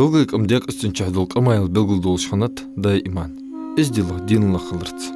غلقك أمديك استنشهدلق أمايل بلغلدول شخنات دائمان إزدلق دين لخلرت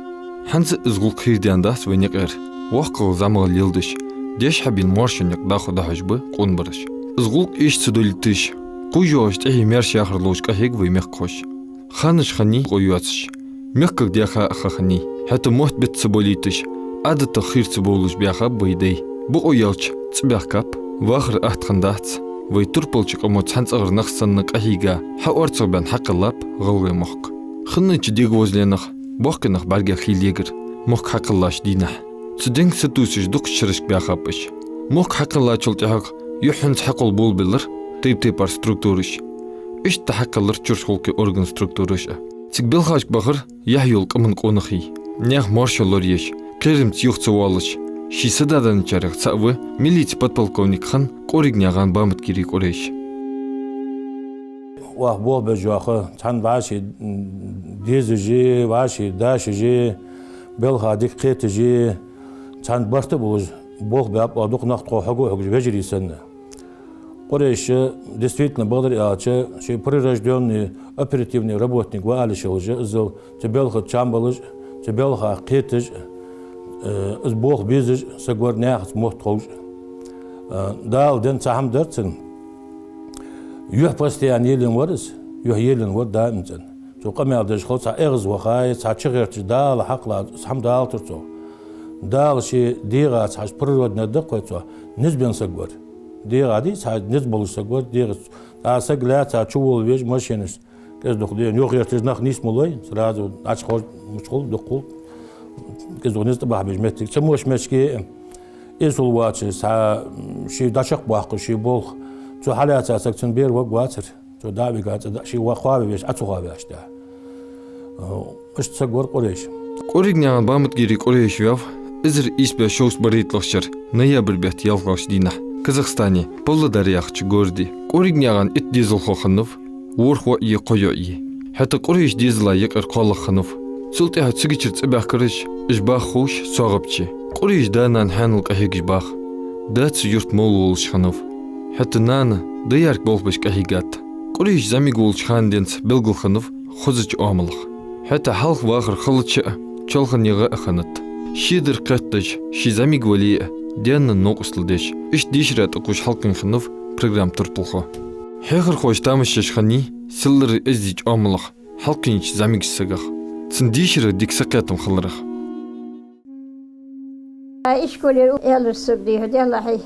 حنز إزغلق خيرديان داس وينيق وقل زمغل يلدش ديش حبيل مارشنيق داخو داحجبه قون برش إزغلق إيش سدولتش قوجوش تحي ميرش ياخر لوش كهيق ويميق خوش خانش خني قويواتش ميقك ديخا أخا خني حتى موت بيت سبوليتش عادة خير سبولوش بيخا بويدي بقو يلش تسبيخ كاب واخر أحت خندات ويتربلش قموت حنس أغر نخصنك أهيغا حاورتو بان حق اللاب غلغي مخك خننش ديغوز لينخ بوخكنخ بارغا خيليغر مخك حق اللاش دينح تدينك ستوسش دوك شرشك بيخابش مخك حق الله چلتحق يحنس حق البول بلر تيب بار ستركتورش إش تحق اللر چرشخولكي أورغن ستركتورش تيك بلخاش بخر يحيول قمن قونخي نيخ مارشالور يش قيرم تيوخ تسوالش شي سدادان چاريخ تساوه مليت подполковник خان قوريق نيغان بامت كيريك أوريش واه بول بجواخه تان واشي ديزجي واشي داشجي بلخا ديك قيتجي تان برت بوج بول باب ادوق نخت قوحو حق بجري سنه قريش действительно благодаря شي прирождённый оперативный работник وалش уже зо тебелха чамбалж тебелха قيتج از بول بيزج سغور ناخت موت دال دن تام درتن يوه باستيان يلين ورس يوه يلين ور دائمتن تو قمي عدش خلص اغز وخاي تشغرت دال حقلا سام دال ترتو دال شي ديغا تاش برود ندق وتو نسبن سغور ديغا دي تاش نسبل سغور ديغ اسغلا تاچول ويج ماشينس كز دخدي يوه يرتز نخ نيسمولوي سرازو اچ خول مشغول دقول كز دونست بحبج متك تموش مشكي اسول واتش شي داشق باق شي بول تو حالات سكتن بير وقواتر تو دابي قاعد شي وخوابي بيش اتخوابي اشتا اش تصور قريش قوريق نيغان بامت كيريك قريش ياف ازر ايش بشوس بريت لخشر نيابر بيت يالغاش دينا كازاخستاني بولا دارياخچ گوردي قوريق نيغان ات ديزل خوخنف ورخ وي قويوي حتى قريش ديزلا يقر قالخنف سلطيها تسغيچر صباخ كرش اجباخ خوش صاغبچي قريش دانان حانل قهيج باخ دات يرت مولولش خنف حتى نانا ديارك بول باش كهيغات قريش زميغول شخان دينس بلغل خنف خوزج عملخ حتى حلق واخر خلطش چلخن يغا اخنت شيدر قتج شي زميغولي ديان نوقسل ديش اش ديشرات اقوش حلقن خنف برنامج ترتلخو حيخر خوش تامش خني سلر ازيج عملخ حلقنش زميغ سغخ تنديشر ديك سقاتم خلرخ ايش كولي يلا السبدي هدي الله حي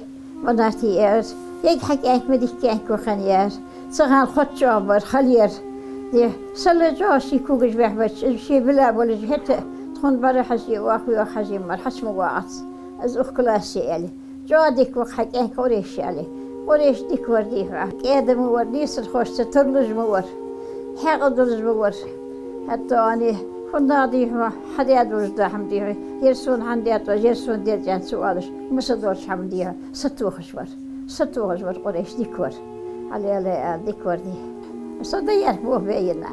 وناتي ياس يك حكاك مديك كانكو خنيار صغان خط جابر خلير دي سلا جاشي كوكش بحبش شي بلا بولج حتى تخون برا حجي واخوي وحجي مال حشم واعت از اخ كلاسي علي جاديك وحكاك قريش علي قريش ديك ورديها كادم ورديس الخوش ترلج مور حق درج مور حتى اني خنادي حدياد وجدا حمدي يرسون حمديات ويرسون دير جان سؤالش مسدورش حمديها ستوخش ور قريش ديكور على ديكور دي صدير بوه بينا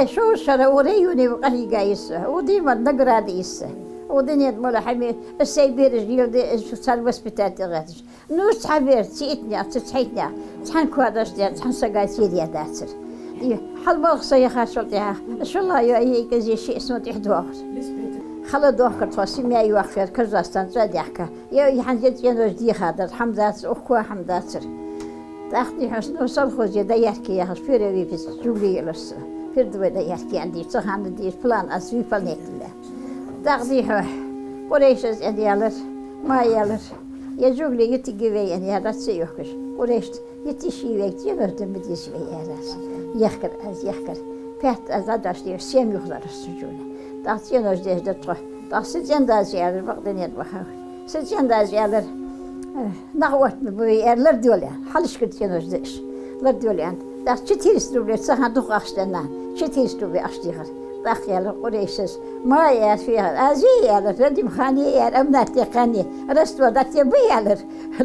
شو شرا وريوني وقهي قايس وديما نقرا ديس ودنيا مولا حمي السيبير جيل دي سالبس بتاعتي غاتش نوس حبير تيتني تتحيتني تحن كوادش دي تحن سقايتي دي داتر حلبة خصية خاشلتها شو الله يعيك زي شيء اسمه تحدوخ خلا دوخ كتوسي ما يوخر كرزاستان زاديحكا يحنجت ينوج دي خادر حمدات أخوة حمداتر تاخدي حسن وصل خوزي دايحكي يا خش فيروي في جولي لس في الدوي دايحكي عندي صخان دي بلان أسوي فلنيت الله تاخدي قريش عندي يالر ما يالر يا جولي يتيجي يعني هذا سيوخش قريش يتيشي وقت ينوج دمدي شوي يخكر فات از داشتی سیم یخدار استجونه داشتی نوش دیش دتر داشتی جنداز یالر بقدنیت بخو سجنداز یالر نقوت مبوی لر دولیان حالش کردی نوش دیش لر دولیان داشت چه تیرستو بیت سخن دو قاشتن چه تیرستو بی اشتیخر داخل یالر قریشس ما یاد فیها ازی یالر ردیم خانی یال امنت خانی رستو داشتی بی یالر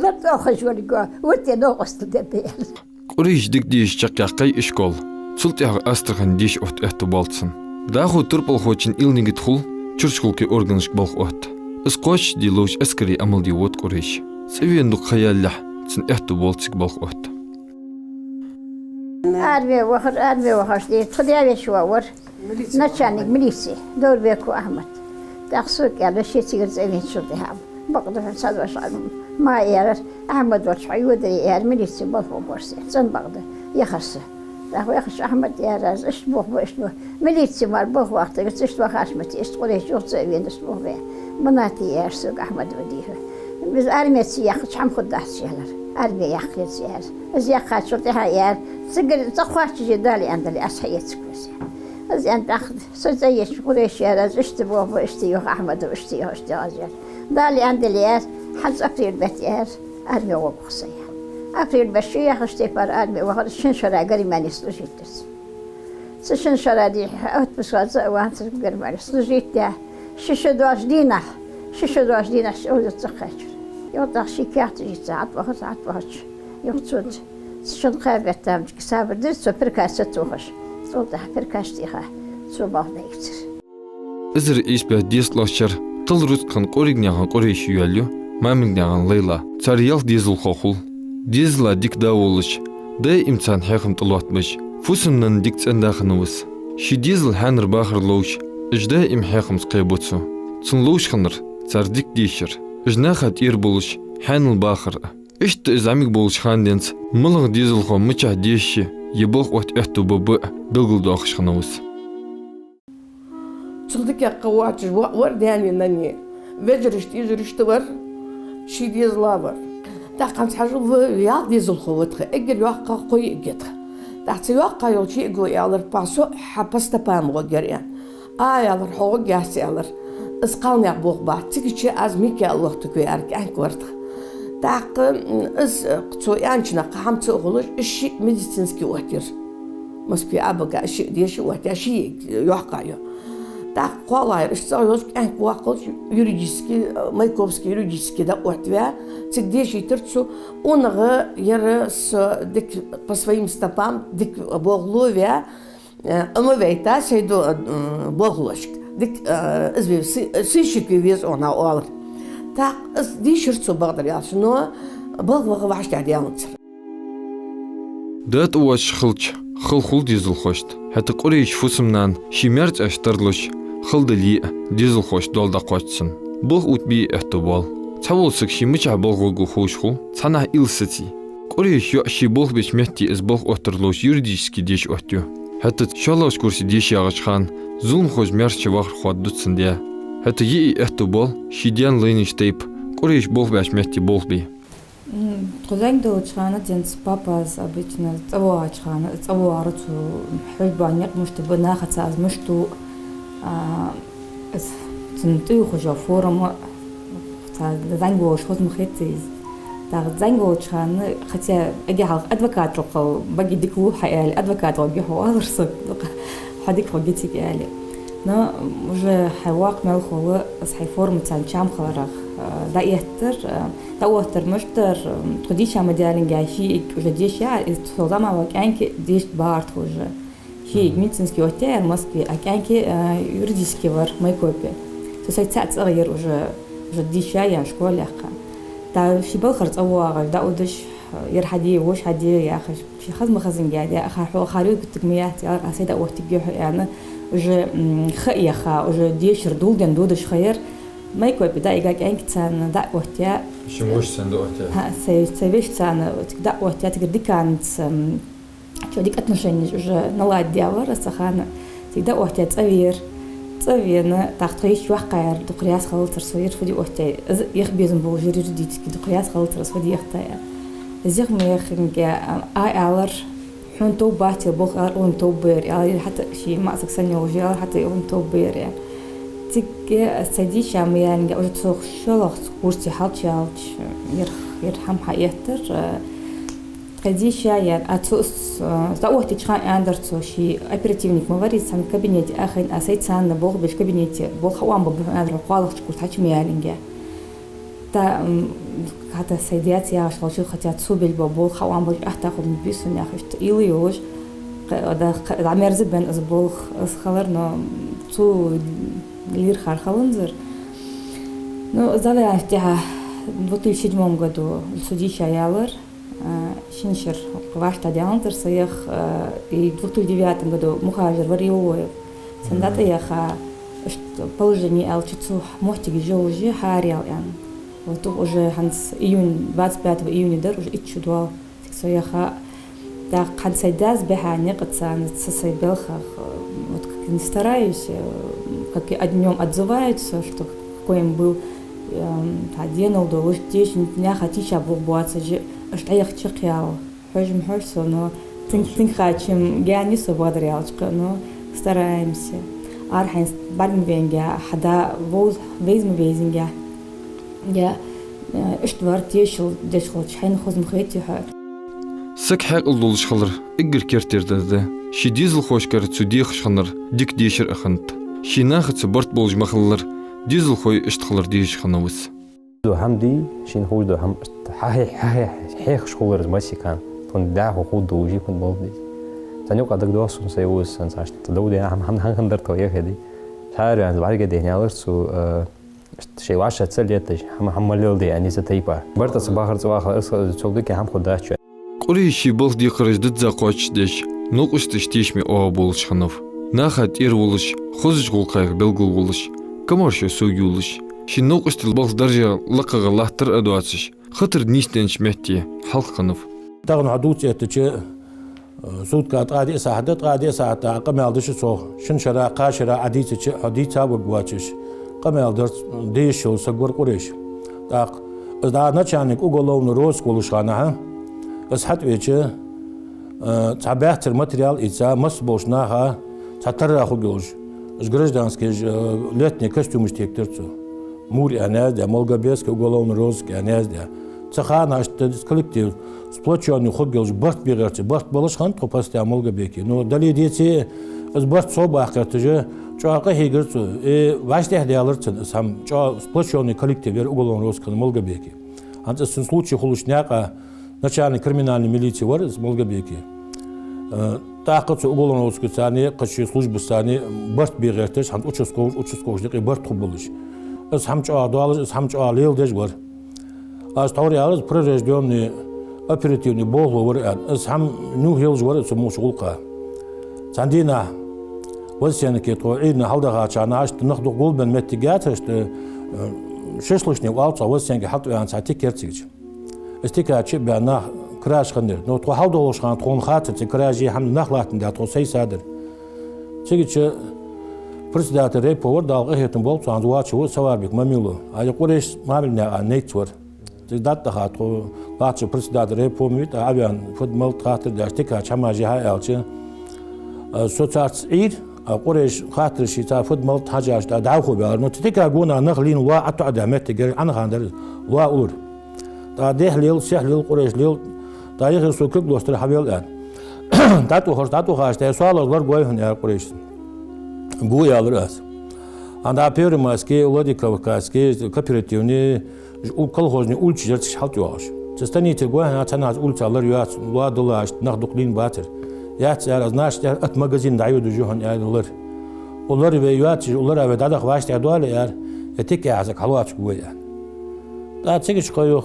لر تو خوشوری گو ورتی نوقست دبی یالر قريش ديك ديش چقاقاي اشكول سلطيها استرخان ديش اوت احتبالتسن داخو تربل خوچن إلنيگي تخول چرشخولكي اورگانشك بالخ اوت اسقوش دي لوش اسكري عمل دي ووت قريش سوين دو خيال لح تسن احتبالتسك بالخ اوت армия вахашди тхдяве шуавар начальник милиции Дорбеку Ахмад тахсук яла шетигер зевен шуды хам багдав садваш ما يعرف أحمد ورشعي ودري يعرف مليسي بلفو بورسي زن بغدا يخرس راهو يخرس أحمد يعرف اشتبوه باشتبوه مليسي مال بوه وقت قلت اشتبوه خاشمتي اشتقولي شوط زيوين اشتبوه بيه مناتي يعرف سوق أحمد وديه بز أرميتي يخرس حم خد دحت شهلر أرمي يخرس يعرف از يخرس شرطيها يعرف سقر تخواش جدالي عندلي أصحيتك بس از أنت أخذ سزيش قريش يعرف اشتبوه باشتيوه أحمد واشتيوه اشتيوه دالي عندلي يعرف حز أبريل بتيار أرمي وقصية أبريل بشيء خشتي بار أرمي وهذا شن شرا قري ماني سلوجيتس شن شرا دي أوت بسوات وان سلوجي ماني سلوجيت يا شش دواش دينا شو تخش يوضع شيء كات جيت عطبه يوتود شن خابت تام كسابر درس بركاس توخش توضع بركاس تيخا سو بعض يكتر إزر إيش بهديس لاشر تلرت كان قريجنيها قريش ياليو ما من نعان ليلى تريال ديزل خوخل ديزلا ديك داولش دا إمتحان حاكم طلعت بش فوسمنا ديك تنداخنوس شي ديزل حانر باخر لوش إجدا إم حاكم تقيبوتسو تنلوش خنر تار ديك ديشر إجناخت إيربولش حان الباخر إشت إزعمك بولش خاندينس ملغ ديزل خو مچه ديشي يبوخ وقت إحتو ببق بلغل داخش خنوس صدق يا قواتش ورداني نني وجرشت ور شي ديزلافر تاقن حاجو يا ديزل خوتخ اجر يوقع قوي اجتخ تاعت يوقع يوشي اجو يالر باسو حبست بام وجريان يالر حو جاس يالر اسقال يعبوق بعد تيجي ازميك الله تكوي ارك انك ورتخ تاق اس قصو يانشنا قحمت اغلش الشي ميديسينسكي واتير مسكي ابغى شي ديش واتير شي يوقع Так, колай, что я квакал юридически, майковский юридически да отвя, где жительцу он с дик по своим стопам дик богловя, омовейта сейду боглошк, дик сыщики вез он алр. Так, дишерцу багдриаш, но боглого ваш дядянцер. دات واش خل ديزل خوشت حتى قريش فوسمنان شيمرت اشترلش خل دلي ديزل خوش دولدا قوتسن بوغ اوتبي احتبال تاولسك شيمچا بوغو خوشخو цана илсити قريش يوشي بوغ بيش مهتي از بوغ اوترلوش юридически ديش اوتيو حتى شالوش كورسي ديش ياغشخان زون خوش مرچ واخر خود دوتسن ديا حتى يي احتبال شيديان لينش تيب قريش بوغ باش مهتي بوغ بي تخزين دو تشخانة جنس باباز обычно цаво тшхана цаво арцу хулбаньяк мушту нахаца аз мушту цнту хожа форума та занго шхоз мхетиз та занго тшхана хотя агиал адвокат лqo باقي ديكو حيال адвокат وجهه ادرس حديك وجيتك يعني но уже حواق ملخو صحي فورم تاع شام خلرخ دا يهتر مشتر تخديش عم ديالين جاشي وجديش يا تفضل وكأنك ديش بارت وجه شيء ميتسنسكي وتير ماسكي أكأنك يرديسكي ور ما يكوبي تسوي تاعت صغير وجه جديش يا شكول يا أخي تا شي بالخرط أواغ دا ودش يرحدي وش حدي يا أخي شي خزم خزن قاعد يا أخي حو خارج تكميات يا أسيد وقت تجيه يعني وجه خيا خا وجه ديش ردول جندودش خير ما يكون بدأ يجاك إنك تان دق وقتها شموش سند وقتها ها سيفيش تان دق وقتها تقدر كانت شو ديك أتنشيني جو نلاد ديور السخانة تقدر وقتها تصوير تختيش وقعر دقياس خلط تصوير فدي وقتها يخبيزن بوجير جديد دقياس خلط تصوير يختار الزيخ ما يخنك ألر حن توبات يبغى أرون توبير يعني حتى شيء ما أسك سنة وجير حتى يرون توبير يعني تيجي سديش عم يعني قاعد تسوق شلخ كورسي حالش يرحم حياتر قديش يعني أتوس تأوه تشخان عندر تسوشي أوبراتيفنيك موري سان كابينيت آخر أسيت سان بوغ بيش كابينيت بوغ خوان بوغ عندر قالق كورس حكي ميالينجا تا حتى سيديات يا شغل شو خطيات سوبل بوغ خوان بوغ أحتاخد بيسون يا أخي إيلي يوج ده عمير زبان أزبوغ أسخلرنا تو لير خالنزر но зала тя в 2007 году судья Ялер Шиншер Вашта Диантер Саях и в 2009 году Мухажир Вариоев. Сандата яха положение Алчицу Мохтиги Жолжи Хариал Ян. Вот уже Ханс июнь 25 июня дар уже ичудвал. Саяха да концайдаз бехани кацан сосайбелха. Вот как не стараюсь, как и днем отзываются, что коим был один удалось 10 дня хотича бубуаться же что я хочу кял. Хожим хорсо, но тинг хачим гяни собадрялчка, но стараемся. Архайс бармвенга хада воз везмвезинга. Я иштвартешл дешхол чайн хозм хэтиха. Сакхак улдулш халар иггер кертердерде. Ши дизел хошкар цудих шханар дик дешер ахант. Ши нахат борт болж махаллар дизел хой иштхалар деш ханавс. حمدي شين هو ده هم حيخ شغل ماشي كان كن ده هو دوجي كن بودي تانيو قدك دوسون سيوس سنساش تدودي هم هندر تويه هدي شعر يعني بعد كده يعني سو شيء واشة تسليتش هم مليل دي يعني ستيبا برت صباح صباح صدق هم خداش قولي شي بول دي خرج ضد زقاش دش نوقش تشتيش مي او بولش خنف ناخد اير ولش خزج قولقايق بلغل ولش كمارش سو يولش شي نوقش تلباس درجة لقغ الله تر ادواتش خطر نيشتنش مهتي حلق خنف تغن عدوت يتجي سود كات قادي ساعدت قادي ساعت قمال دش سو شن شرا قاشرا عديتش عديتا وغواتش قمال در ديشو سغور قريش تاق دا نچانك اوغولون روز كولشانا اس حت ويچه تابعتر материал ица мас бошнаха татара хугож с гражданский летний костюм штектерцу мур аназ да молгобеск уголовный розыск аназ да цахан ашты коллектив сплоченный хугож барт бегерче барт болышхан топасты молгобеки но дали дети с барт соба ахтыжы чака хегерцу ваште диалырцын сам ча сплоченный коллектив уголовный розыск молгобеки анца случай хулушняка начальник криминальной милиции var из Молгобеки. Тақыт уголовный розыск сани, қачы службы сани, барт бегертеш, хам участковый барт хубылыш. Аз хамча дуалыш, аз хамча лел деш var. Аз таури алыз пророжденный оперативный болу var. Аз хам ну хелж var, аз муш улқа. Сандина вот сені кето, идна халдаға чана ашты, нахду голбен меттигатыш, шешлышный алца, вот сені хат уян сати керцигич. استيكاتش بأنه كراش خندر نو تو حال دولش خان تكون خاطر تكراجي هم نخلاتن ده تو سي صادر تيجي بريزيدنت ريبور دالغه هتن بول صان واتش و سوار بك ماميلو اي قريش ما بلنا نيتور تدات ده تو واتش بريزيدنت ريبور ميت ابيان فوتبول خاطر ده استيكاتش ما جي هاي الچ سوتارت ايد قريش خاطر شي تا فوتبول حاجه ده داخو بار نو تيكا غونا نخلين وا اتو ادمت غير انا خاندر وا اور تاديه ليل سهل قريش ليل تاريخ سوكك دوستر حبيل ان تاتو خاش تا سوالlar goyun ya قريش bu yalras анда пермаски владикавказский кооперативный колхозный ульчер шалт yoş состаните goyun таназ ульчалар yoş ладылаш нагдуклин батыр я цара знаешь от магазин дают жухан ялар олар ve yoş олар ve dadaq vaşta dual yar etik yazık halvaç goya da çekiş koyuq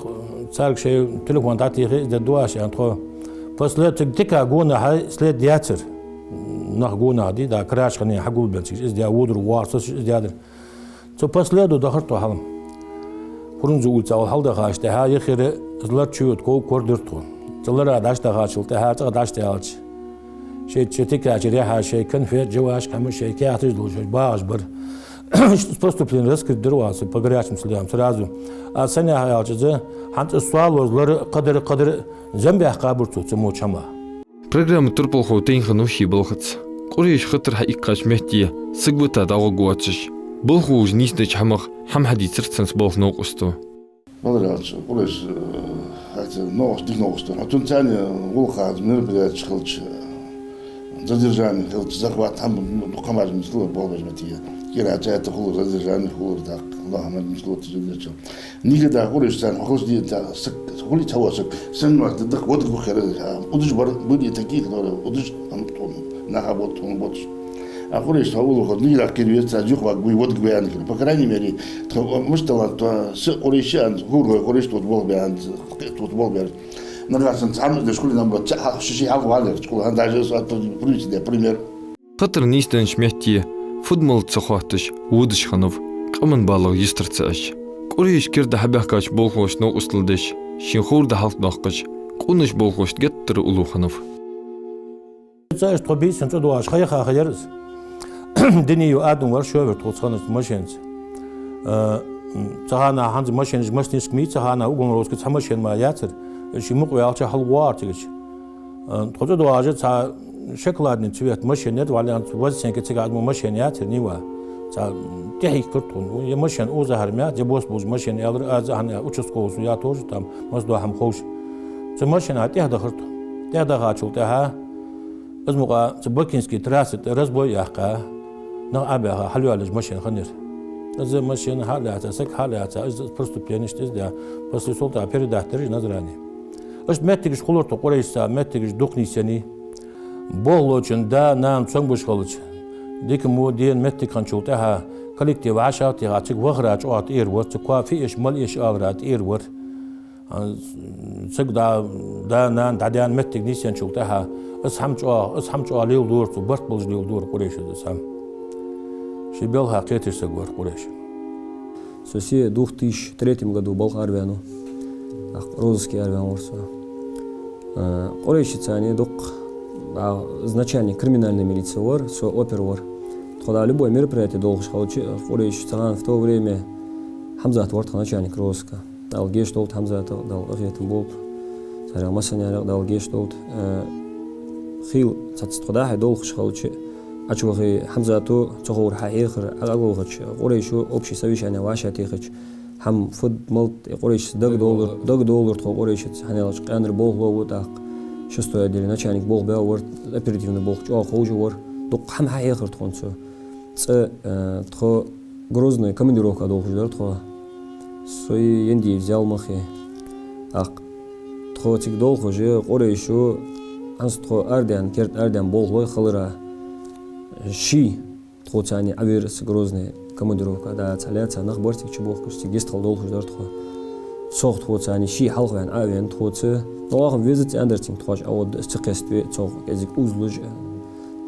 царк шей телефон дати да дуаш антро после тика гона хай след диатер нах гона ди да крашкани хагул бенчиш из диа удр варсос из диадер то после до дахарто халам хурунзу улца халда хашта ха ехире злар чуют ко кордырту тылара дашта хачылты ха чага дашта алч шей четика жире ха шей конфе жаваш камы шей кятыз должен баш бір просто плен раскрыть дырвасы по горячим следам сразу а саня хаялчызы хант суалозлары кадыр замбия кабурту цумучама программа турполхо тейнхану шиболхац قريش خطر حقيقة مهتية سقبتا داغو قواتش بلخو جنيسنا جحمق حم حدي ترتسنس بلخ نوقستو مدرعش قريش حتى نوقش ديك نوقستو هتون تاني غلقات من البداية شخلتش задержание захват там документ мисло болбож матия кира чаята хулу задержание хулу так Аллахмад мисло тижелечо никогда гуришсан хозди та хули тавасак сенмар дак вот бухера удуж бар были такие которые удуж там на работу он вот а гуриш тавулу ход никогда кирвеца жухвак буй вот гвян по крайней мере может то с гуришан гурго гуриш тут бол бян نرجع نتعامل ده شكون نعمل شيء حاجة على شكون عندها جزء بريتش ده بريمير خطر نيستن شميتي فودمال تسخواتش ودش خنوف قمن بالغ يسترتساش قريش كرد حبهكاش بولخوش نو أصلدش شنخور ده حلق ناقش قونش بولخوش تقتر أولو خنوف زايش طبيعي سنتو دواش خيخا خيرز دني يؤدم ورشوفر توصلنا ماشينز تهانا هانز ماشينز ماشينز كمي تهانا وقوم روسك تماشين ما ياتر شي مقوي على حلوار تيجي تقول دواجة تا شكلادن تبيت ماشينات ولا وزن كتير ماشين ياتر نيوا تا تحي كرتون يماشين أوزا هرميات يبوس بوز ماشين يالر أزهنا أوتشسكوس ويا توج تام مصدو هم خوش تماشين هاتيه دخلت تيه دخل تها أزمقا تبكينسكي تراسة رزبوي يحقا نعبها حلو على ماشين خنير از ماشين حالها سك حالها از просто pianist iz da после солта передахтери назрани аш меттигиш хулорто қорейса меттигиш духнисени болочун да нам цоңбуш холуч дикму ден меттик ханчулта ха коллектив ашат я чик ваграч от ирвор цква фиш мал иш аграт ирвор цк да нан дадян меттик нисен чулта ха аз хамчо лил дур цу барт болж лил дур қорейша сам Шибел хакетишься гор Куреш. В 2003 году был армяну, розовский армян урсу. Курешица они док изначально криминальная милиция вор, все опер вор. Когда любое мероприятие должен получить, Курешица в то время Хамзат вор начальник розыска. Дал гештолт Хамзат дал ответом болт. Царя Масаняр дал гештолт. Хил цацтода должен получить. أشوفه حمزاتو تصور حقيقة أقولش قريشو أبشي سويش أنا واشاتيخش هم فد ملت قريش $2 تخو قريش هنيلش قانر بوه لو تاق شستو يدير نشانك بوه باور الأبيرتيفنا بوه جو خوجو ور دق هم حقيقة تخونسو تخو грозная командировка должен дать тхо сой инди взял махе ак тхо тик долго же قريشو анс тхо ардиан керт ардиан бол лой халыра Ши, тхоцани авирс грозный командировка, да цаляца нах бортик чубох кусти гестал долго ждать тхо. Сох тхоцани ши халган авен тхоце, но ах визит андертим тхоч, а вот стекестве цох язык узлуж,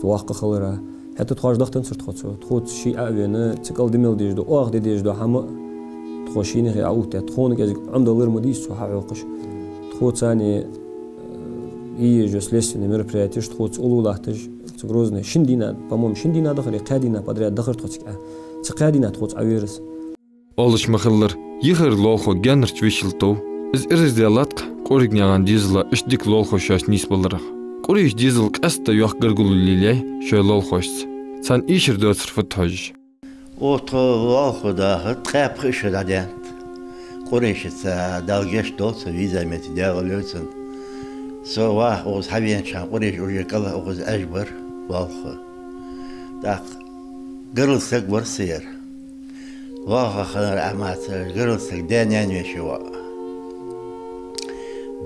туахка халера. Это тхоч дахтан сыр тхоце, тхоц ши авен цикл демел дежду, ах дежду хама тхошини хи ауте, тхон язык амдалыр мудис цо хавелкаш. Тхоцани и же следственные мероприятия, что тхоц улулахтаж. Грозный. Шиндина, по-моему, шиндина дохли, кадина подряд дохли тхоцка. Цикадина тхоц авирс. Олыш махаллар, ихер лолхо генерч вишилтов. Из ирздиалатка, коригняган дизела, ишдик лолхо шаш нис баларах. Кориш дизел каста юах гаргулу лилей, шой лолхошц. Сан ишер дөцр фатхож. Отхо лолхо да, тхэп хышы да дент. Коришица далгеш доца виза мети дягалёцен. So wah oz havien chan qorish uje kala oz ajbar walkh dak girl seg warsier wah khanar amat girl seg danyan yeshwa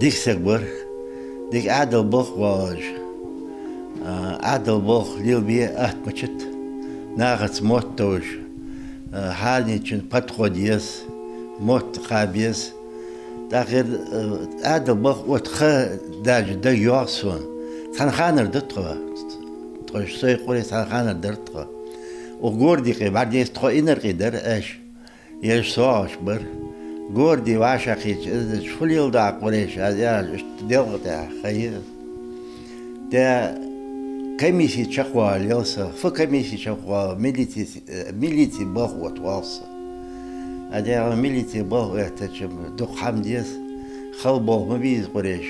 dik seg war dik adal bokh waj adal bokh lil bi atmachit nagats mottosh hani chin patkhodies mot qabies داخل هذا بق وتخ دا يوصون كان خانر دتخه تخش سوي قولي كان خانر درتخه وغوردي قي بعد يستخو إنر قدر إيش يسوعش بر غوردي واشقي شو اللي يلدع قوليش هذا دلغة خير ده كميسي شقوا اليوسا فكميسي شقوا ميليتي بق وتواصل هذا ميليتي بوه يحتاج دق حمديس خلبوه مبيز قريش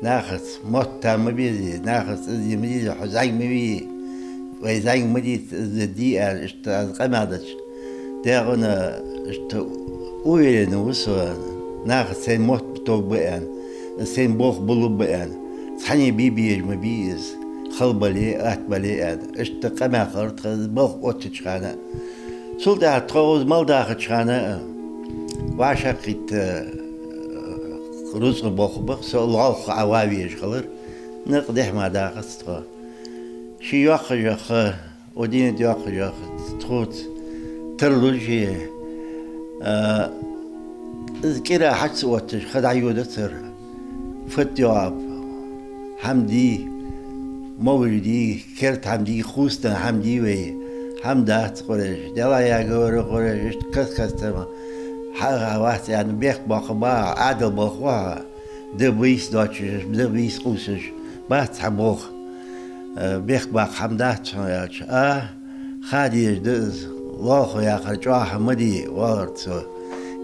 ناخذ موتا مبيز ناخذ زي مبيز حزين مبيز وزين مبيز زدي اشت قمادش ده أنا اشت وين وصل ناخذ سين موت بتوب بيان سين بوه بلو بيان ثاني بيبيج مبيز خلبلي أتبلي أنا اشت قماخرت بوه أوتش خانة سلطة تروز مالداخ تشانا واشقيت روز بوخبخ سلوخ عواويش خلر نقدح ما داخت ترو شي يخ ودين يخ تروت ترلوجي كده حس وتش خد عيودة تر فتياب حمدي مولدي كرت حمدي خوستا حمدي وي حمدات قريش دلا يا جور قريش كستما حاجة واحد يعني بيخ باخبا عادل باخوا دبيس دوتش دبيس خوسش بات حبوخ بيخ باخ حمدات ياش خاديش دز الله يا خرجوا حمدي وارت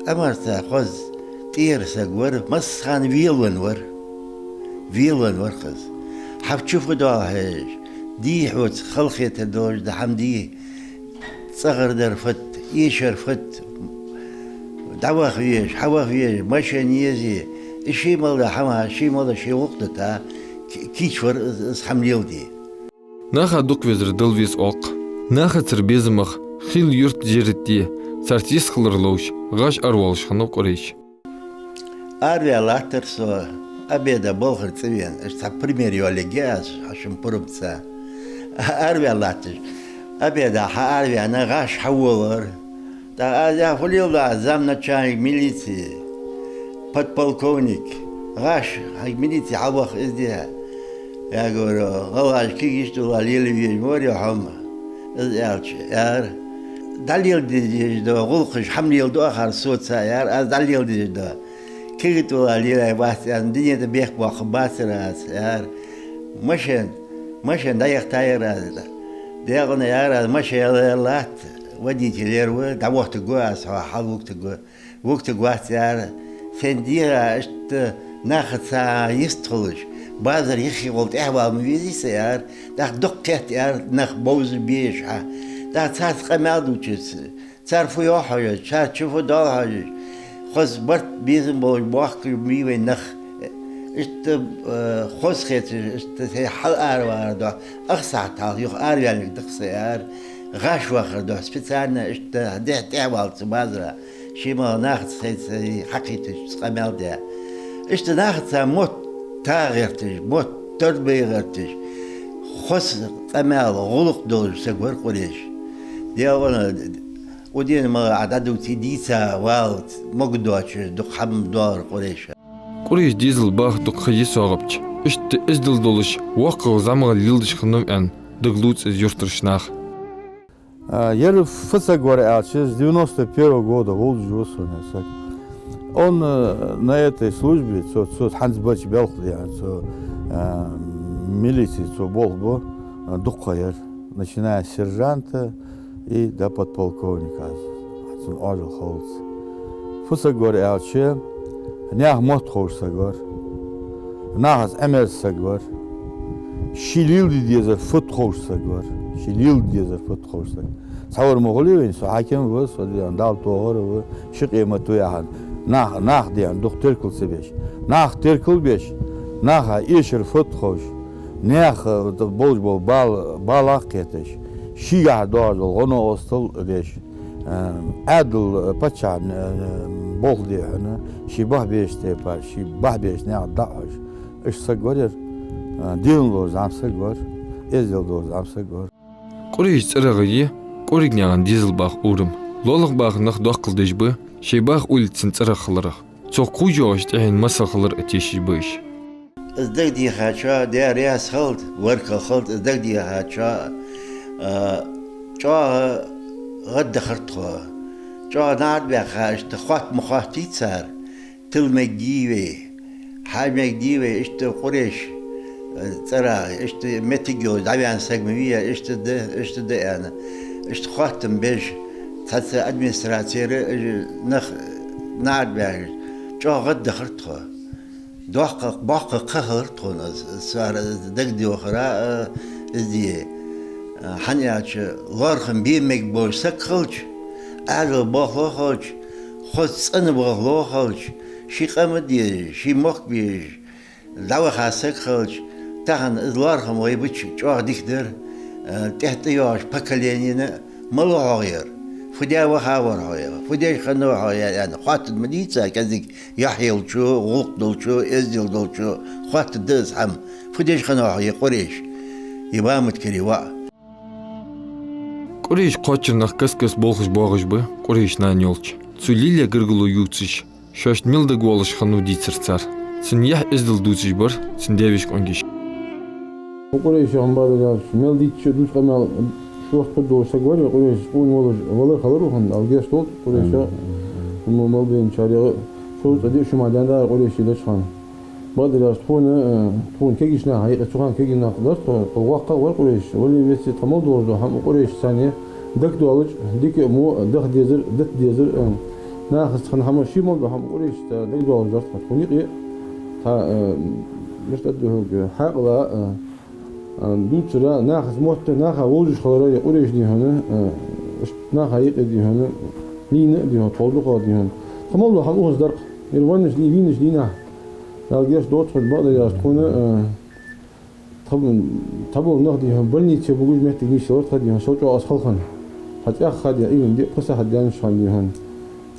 أمرت خذ تير سجور مسخان فيلون ور خذ حب تشوف داهج دي حوت خلقية الدوج ده حمدي صغر در فت يشر فت دعوة خيش حوا خيش ماشين يزي إشي مالا حما شي مالا شي وقت تا كيشور حمليل دي ناخا دوك وزر دلويس اوق ناخا تربيزمخ خيل يرت جيرتي سارتيس خلرلوش غاش أروالش خنو قريش أربع لاتر سو أبيدا بولخر تبين اشتا بريميريو لجاز عشان بربتسا أربع لاتر أبيدا أربع أنا غاش حولر تا أجا فليل دا زمنا تشاني ميليتي подполковник غاش هاي ميليتي حوخ إزديها يا غورو غواش كيش دولا ليلي بيج موري حما إزديالش يار دليل دي دو غلقش حمليل دو آخر صوت سايار از دليل دي دو كي دولا ليلي باس الدنيا تبيخ باخبات راس يار مشن دا يختاير هذا ديغنا يار مشي يلات وديتي ليرو دا وقت قواس حال وقت قواس يار سنديرا اشت ناخد ساعة يستخلش بازر يخي قلت احوال مفيزيس يار دا دقيت يار نخ بوز بيش دا تاس قمادو چس تعرفوا يا حاجة تشوفوا دار حاجة خاص برت بيزن باخ ميوه نخ اشت خاص خيت اشت حل أروار دا أخسع تال يخ أروار دقسي يار غاش واخر دا سبتانا اشت ده تعوال تبازرا شي ما ناخد سي حقيقة قمال ده اشت ناخد موت تاغيرتش موت تربيغيرتش خاص قمال غلق دول سقور قريش ديوانا ودين ما عددو تيديسا والت مقدوش دق حم دار قريش ديزل باخ دق خيي ساغبش اشت ازدل دولش واقع زمغ ليلدش خنم ان دقلوц из юртыршнах. Я фотографировал Алчи с 91 года, Волжу Осунесак. Он на этой службе, Хансбач Белхли, милиции, Болбо, Дукхайер, начиная с сержанта и до подполковника. Он ожил холц. Фотографировал Алчи, нях мот холсагор, нахас эмерсагор, шилил дизер фут холсагор. شيليل ديزر فتخورسك تصور مغلي سو حاكم بس ودي دال توغر شي قيمته يا ناخ دي دوك تركل سبيش ناخ تركل بيش ناخ ايشر فتخوش ناخ بولج بالاقيتش شي قاعد غنو اوستل بيش عدل باتشان بولدي انا شي باه بيش تبا شي باه بيش ناخ داش اش سغور ديون لوز ام سغور ازل دوز ام سغور قريش ترغي قريق نيغان ديزل باخ أورم لولغ باخ نخ دوقل ديجبه شي باخ أولتسن ترغ خلرغ تو قوجوش تحين مسا خلر اتيشي بيش ازدق دي خاتشا دي رياس خلط وركا خلط ازدق دي خاتشا جا غد خرطخوا جا نعد بخاش تخوات مخواتي تسار تل مجديوي حاج مجديوي اشت قريش ترى اشت متجو دعوان سجمية اشت ده أنا اشت خاتم بيش تحت أدمنستراتير نخ نعد بيش جا غد خرطخوا دوق باق قهرتخوا صار دقدي وخرا ازدي حنياتش لارخم بيمك بوش سكخلش أهل باخلو خلش خد سن باخلو خلش شي قمدي شي مخ بيش دعوة خاسك خلش تاخن لارخم ويبتش جا ديخدر تحت ياش بكالينينا ملو عغير فديا وخاور عغير فديا خنو عغير يعني خاطر مدينة كذلك يحيل شو غلط شو ازدل شو خاطر دز حم فديا خنو عغير قريش يبقى متكري وا قريش قاتشر نخ كس بولخش باغش به قريش نان يولش سو ليليا گرگلو يوتسش شاش ميلدق والش خنو ديتسرتار Sen yah izdil duzij bar, sen devish kongish. Quraysh ambada mel ditch dus qamal shu vaqt do'sa go'ri Quraysh un volar xalar uxan algesh to'lt Quraysh mu mal ben chariga shu tadi shu madanda Quraysh ila chiqan. Badira tun kegishna haqiqa chiqan kegina qadar waqqa va Quraysh wali vesi tamal do'rdu ham Quraysh sani dak do'alj dik mu dak dezir naxis xan ham shi mo ham Quraysh dak do'alj dart xuniqi ta مشتده حقلا دوترا ناخذ موت ناخذ وجه خلرا قريش دي هنا ناخذ يقدي هنا لين دي هنا طولق دي هنا تمام له حقوق درق يروانش دي فينش دينا نالجيش دوت في بعض يا تكون طبعا ناخذ هم بني تبوج محتاج نشوت خدي هنا شوت أصل خن حتى أخذ يعني دي قصة حد يعني شان دي هنا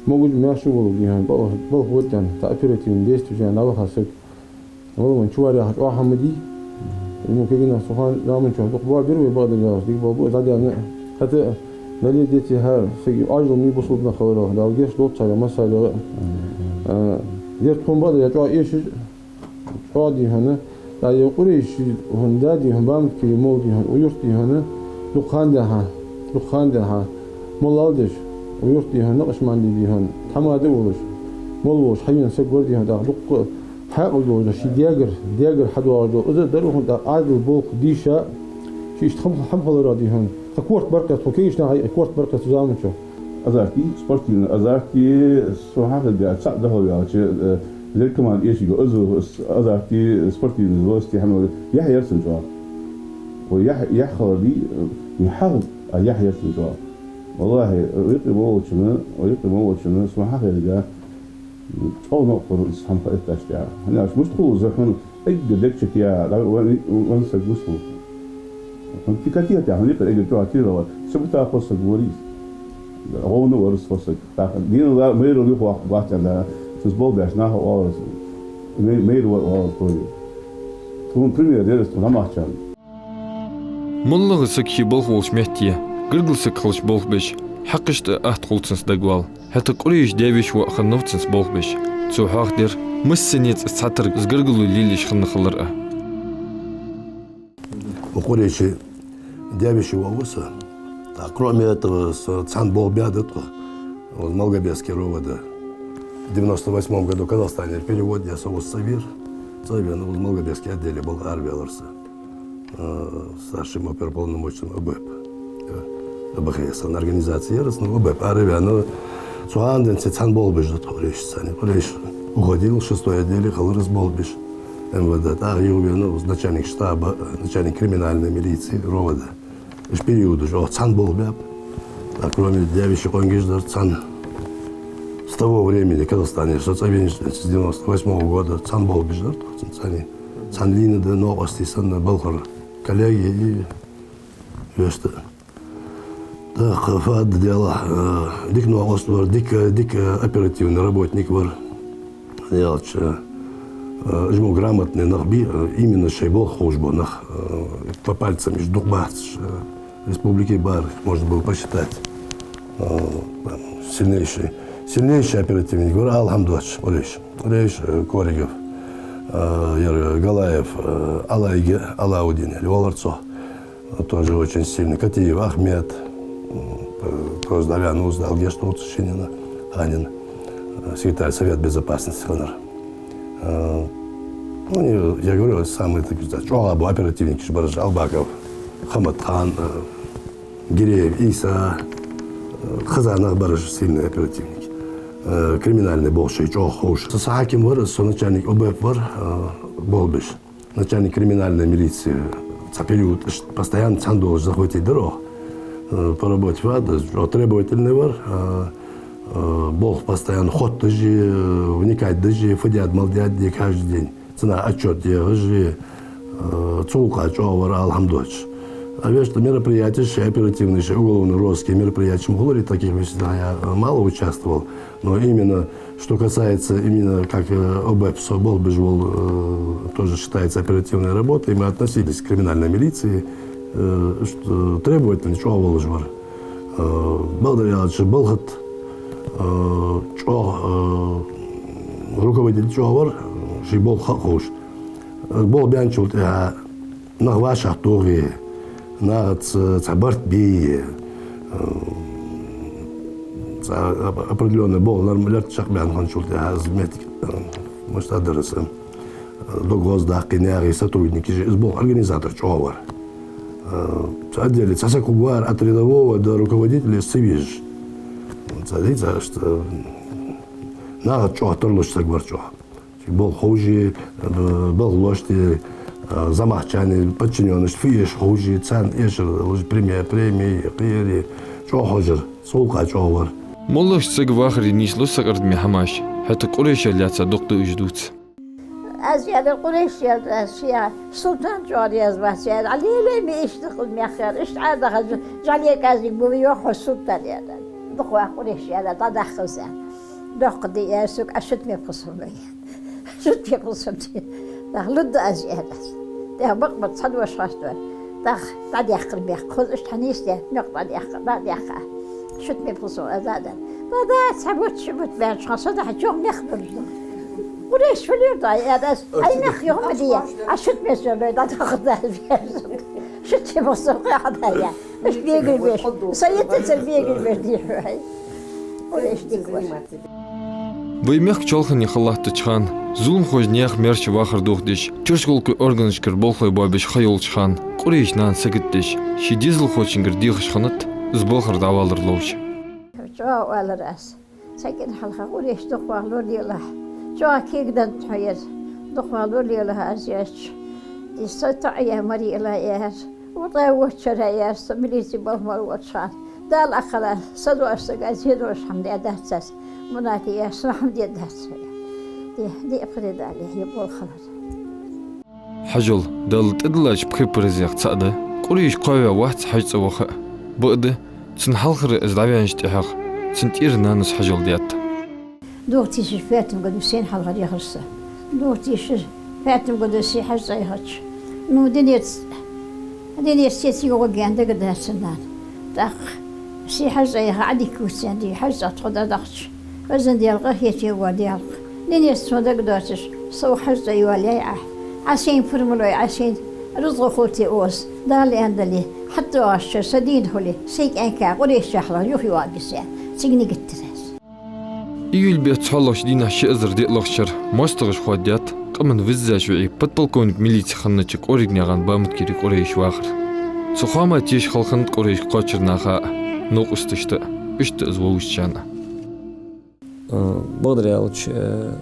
موجود ما شو دي هنا بقى ودان تأثيرتهم ديش تجان لا بخسر والله نشوف يا حق حمدي ممكن كنا سبحان لا من شو تقبل بيروي بعض الناس دي بابو زاد يعني حتى نلي ديتي هار سي أجل مي بصوتنا خبره ده الجيش دوت صار مسألة يرتكون بعض يا إيش قاضي هنا لا يقوليش هندادي هم بعمل كلمودي هن ويرتي هنا لقان ده مولادش ويرتي هنا نقش ما عندي دي هن حماده ولش مولوش حين سكور دي هذا لق حق الجوز شيء دياجر حد واجو إذا دروه ده عادل بوق ديشة شيء خم خلرادي هن كورت بركة توكيش نهاي كورت بركة زامن شو أزاكي سبورتين أزاكي سوحات الجا تصعد هو يا شيء زي كمان إيش يقول أزاكي سبورتين زوجتي حمل يحيى يرسم جواب ويحخل دي يحغ يحيى يرسم جواب والله ويقي شنو سوحات الجا أو نقطة الإسلام فإتاش تاع هنا مش تقول زحمة أجدك شكيا لا وانسى جسمه في كتير تاع هنيك أجد جوا كتير سبتها فرصة جوريس هو نورس فرصة دين لا ميرو ليه واحد على تسبول بيشناه أورس ميرو أورس كوي تون بريمير درس تون هم أحسن ملغ سكشي بلخوش مهتية قرقل سكخلش بلخ بيش حقشت أهتقلتنس دقوال حتى قريش داويش وأخنوتنس بلخ بيش تسو حاخدر مسنيت استحتر زقرقلو ليليش خنخلر وقريش داويش وأوسا кроме этого цан был бядытко Малгобецкий ровода в 98 году Казахстане перевод я совус Савир Савин в Малгобецкий отделе был арвеларса старшим оперполномочным ОБЭП ОБХС организации яростно ОБЭП арвяно Суанден цан был бежит Quraysh уходил в 6-й отделе Халырыс был беж МВД начальник штаба начальник криминальной милиции ровода в период уже цан был бяб, а кроме девичьих конгиждар цан с того времени Казахстане социалистический с 98 года цан был беждар цан лины до новости сан балхар коллеги и вещи да хафад дела дик новость var дик оперативный работник var делать жму грамотный нахби именно шейбол хожбонах по пальцам между бац республики Бар можно было посчитать сильнейший оперативник говорю Алхамдович Quraysh Коригов Галаев Алаудин Льволарцо тоже очень сильный Катиев Ахмед Коздавян узнал Гештут Шинина Анин секретарь Совет Безопасности Ханар. Я говорю, самые такие, Чуалабу, оперативники, Шбараж, Албаков, Хамадхан, Гиреев, Иса, Хазанах, Бараж, сильные оперативники. Криминальный Болший, Чохош. Сахаким вырос, начальник ОБЭП вар, Болбиш, начальник криминальной милиции. За период постоянно цандол захватить дорогу, поработать вада, требовательный вар. Бог постоянно ход даже, вникать даже, фадят, молдят каждый день. Цена отчет даже, цулка, човара, алхамдоч. А ведь что мероприятия, оперативные, уголовно-розыские мероприятия, Мухлори таких всегда я мало участвовал. Но именно, что касается именно как ОБЭП, Болбежвол тоже считается оперативной работой, мы относились к криминальной милиции, что требовательно, чего воложвар. Благодаря Балхат, руководитель Чуавар, شي بول خوش بول بيانشولت نغواش اختوغي نغت تعبرت بي определенный бол нормалер чак бян ханшулт hazmet может адресом до госдак и сотрудники сбол организатор чого отделе сасакугуар от рядового до руководителя сивиж цадица что на чого торлош сагварчо бол хожи был лошти замахчани подчиненность фиш хожи цан ешер премия премии чого хожер солка чого моллош сагвахри нишло сагардми хамаш حتى قريش اللي تصدقت وجدوت أزياد القريش يا سلطان جاري أزبح يا علي لي بيشتغل ميخير إيش عاد خج جالي كازي بويوح السلطان يا دخوا قريش يا تدخل زين دق دي يا سوق أشد مي قصمي شد مي قصمتي دخلت أزياد ده بقبض صد وشاشتوا دخ بعد يأكل ميخ خذ إيش حنيس ده نقطع يأكل بعد يأكل شد مي قصم أزادا بعد سبوت شبوت بين شخص ده حجوم يخبر قريش فلير دا يا داس أي نخ يوم دي أشد مسؤول دا تأخذ شد شيء مصدق هذا يا مش بيجي بيش سيد بيجي بيش دي هاي قريش دي كويس ويميخ چولخني خلات تچخان زولم خوج نيخ مرش واخر دوخدش چرشگولك органشкер болхой бабиш خيول چخان قريش نان سگتش شي ديزل خوچنگر ديخش خنت زبولخر داوالر لوش جوا ولا راس سكن حلقة قريش دخوا لي الله جوا كيك دنت حير دخوا لي الله أزياش دي ستعيا مري الله ياس وطاوت شرا ياس مليزي بالمر وشان دال أخلا صدوا أشتغل زيدوش حمد أدهتس مناكي ياس حمد أدهتس دي أفرد عليه يبول خلاص حجل دلت إدلاج بخي برزيق تصعده قريش قوية واحد حجز وخاء بقده تنحلخر إزدعبيانش تحق تنتير نانس حجل ديات دوغتي شي فاتم قد مسين حلغر يخرصه دوغتي شي فاتم قد سي حج زي هاتش نو دنيت سيتي وقعان دا قد هاتسنان داق سي حج زي عادي كوسان دي حج أتخد داقش وزن ديال غهيتي وديال دنيت سودا قداتش سو حج زي واليا عسين فرملوي عسين رزق خوتي أوس دالي أندلي حتى عشر سدين هولي سيك أنكا قريش شحلا يوخي واقسان سيقني قترس إيول بيت حلوش دينا شئزر دي لغشر ماستغش خواديات قمن وزاش وعي بطبلكونك ميليتي خننچك أوريد نيغان بامت كيري قريش واخر سخاما تيش خلقند قريش قاچر ناخا نوق استشتا اشتا ازووش جانا благодаря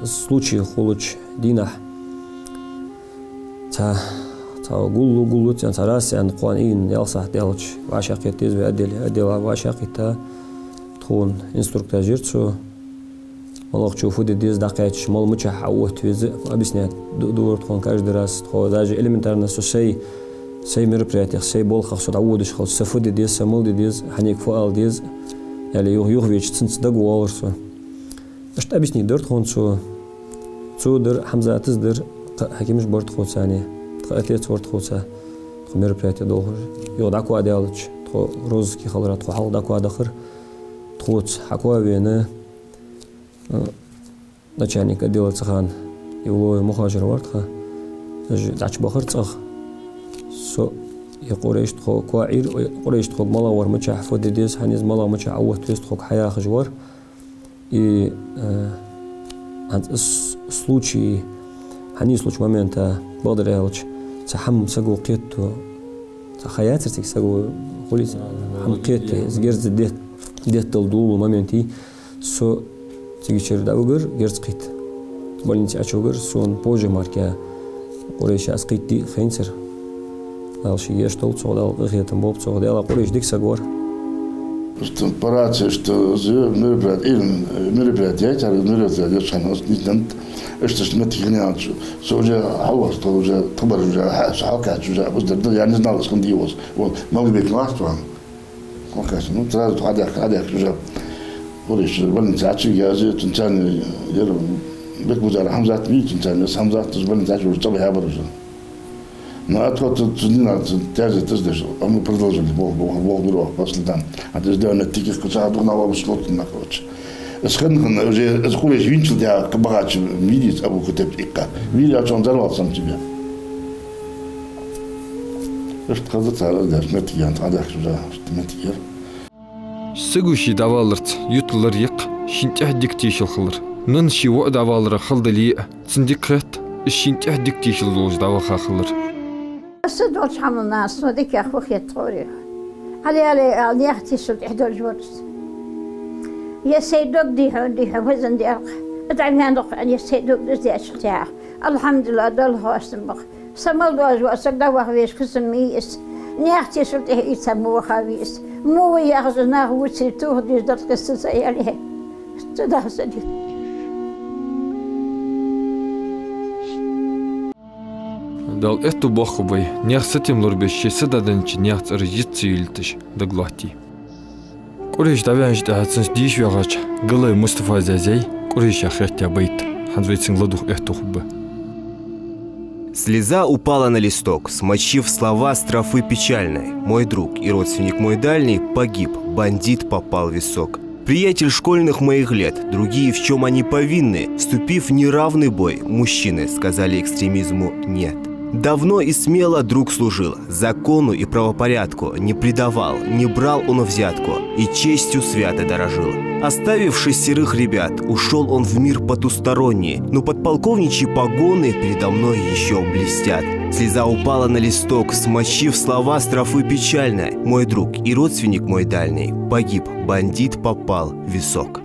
случаю хулуч динах تا гуллу тян сарасян қуан ин ялсах делч вашақи тез ве адела вашақи та тхун инструктор жирцу молохчу фуде дез дақайч мол муча хавот вез объясняет дур тхон каждый раз тхо даже элементарно сей мероприятиях сей болхах суда удыш хол сафуде дез самол дез ханик фуал дез яли юг веч цинц дагуалрсу что объяснить дор тхон цу дер хамза тыздер حكيمش برد خوتساني تقاتلت ورد خوتسا خمير برياتي دوخر يو داكو اديالچ تو روز كي خلرات خو حال داكو ادخر تخوت حكوا بينا начальник отдела цехан его мухажир вартха дач бахыр цех со يقوريش تخو كوعير قوريش تخو مالا ور مچا حفود ديس حنيز مالا مچا عوت توست تخو حيا خجور и случай هني случай момента благодаря цахам сагу qetto цахаятертик сагу хулис хам qette згерз дет долдул моменти со тигичер давгер герц qit больница ачогер сон позже марка قريش اسقيتي خينسر алши ештол цодал гетем боб цодал قريش дик сагор что операция что мероприятие что ж метринят что уже хавас то уже тубар уже шалка уже вот я не знал что он делал вот могли бы класс там как ну сразу хадя уже قريش больница я же тунчан я бекбузар хамзат ви тунчан хамзат больница уже там я баржу но откуда тунина тяжесть тоже мы продолжили бог после там а то сделано таких куча одного обслуживания на короче Схенхан уже скулеш винчил я кабагач видит абу кутеп икка. Вили ачон взорвал сам тебя. Что казаться, да, метьян, а да, что метьян. Сыгущий давалырц, ютлар як, шинтях диктишил хылыр. Нын шиво давалыра хылдали, цындикет, шинтях диктишил долж даваха хылыр. صدق شحال الناس وديك يا اخوك يتطوري علي يختي سود احدى جورس يا سيدوك دي وزن دي ادعي عندك ان يا سيدوك دي اشتيا الحمد لله دول هو اسمك سمال دوز واسك دوا ويش كسميس نيختي سود يسمو خاويس مو ياخذنا هو سيتو دي درت قصص عليه تدا سدي Дал эту бахубай, нех сетим лорбещи седаденчи нех царжит цивилтиш даглахти. Куриш давянш дацинс диш вягач, гылай Мустафа Зязей, куриш яхехтя байт, ханзвейцин ладух эту хубы. Слеза упала на листок, смочив слова строфы печальной. Мой друг и родственник мой дальний погиб, бандит попал в висок. Приятель школьных моих лет, другие в чем они повинны, вступив в неравный бой, мужчины сказали экстремизму «нет». Давно и смело друг служил, закону и правопорядку не предавал, не брал он взятку и честью свято дорожил. Оставив 6 ребят, ушел он в мир потусторонний, но подполковничьи погоны передо мной еще блестят. Слеза упала на листок, смочив слова строфы печальной. Мой друг и родственник мой дальний погиб, бандит попал в висок.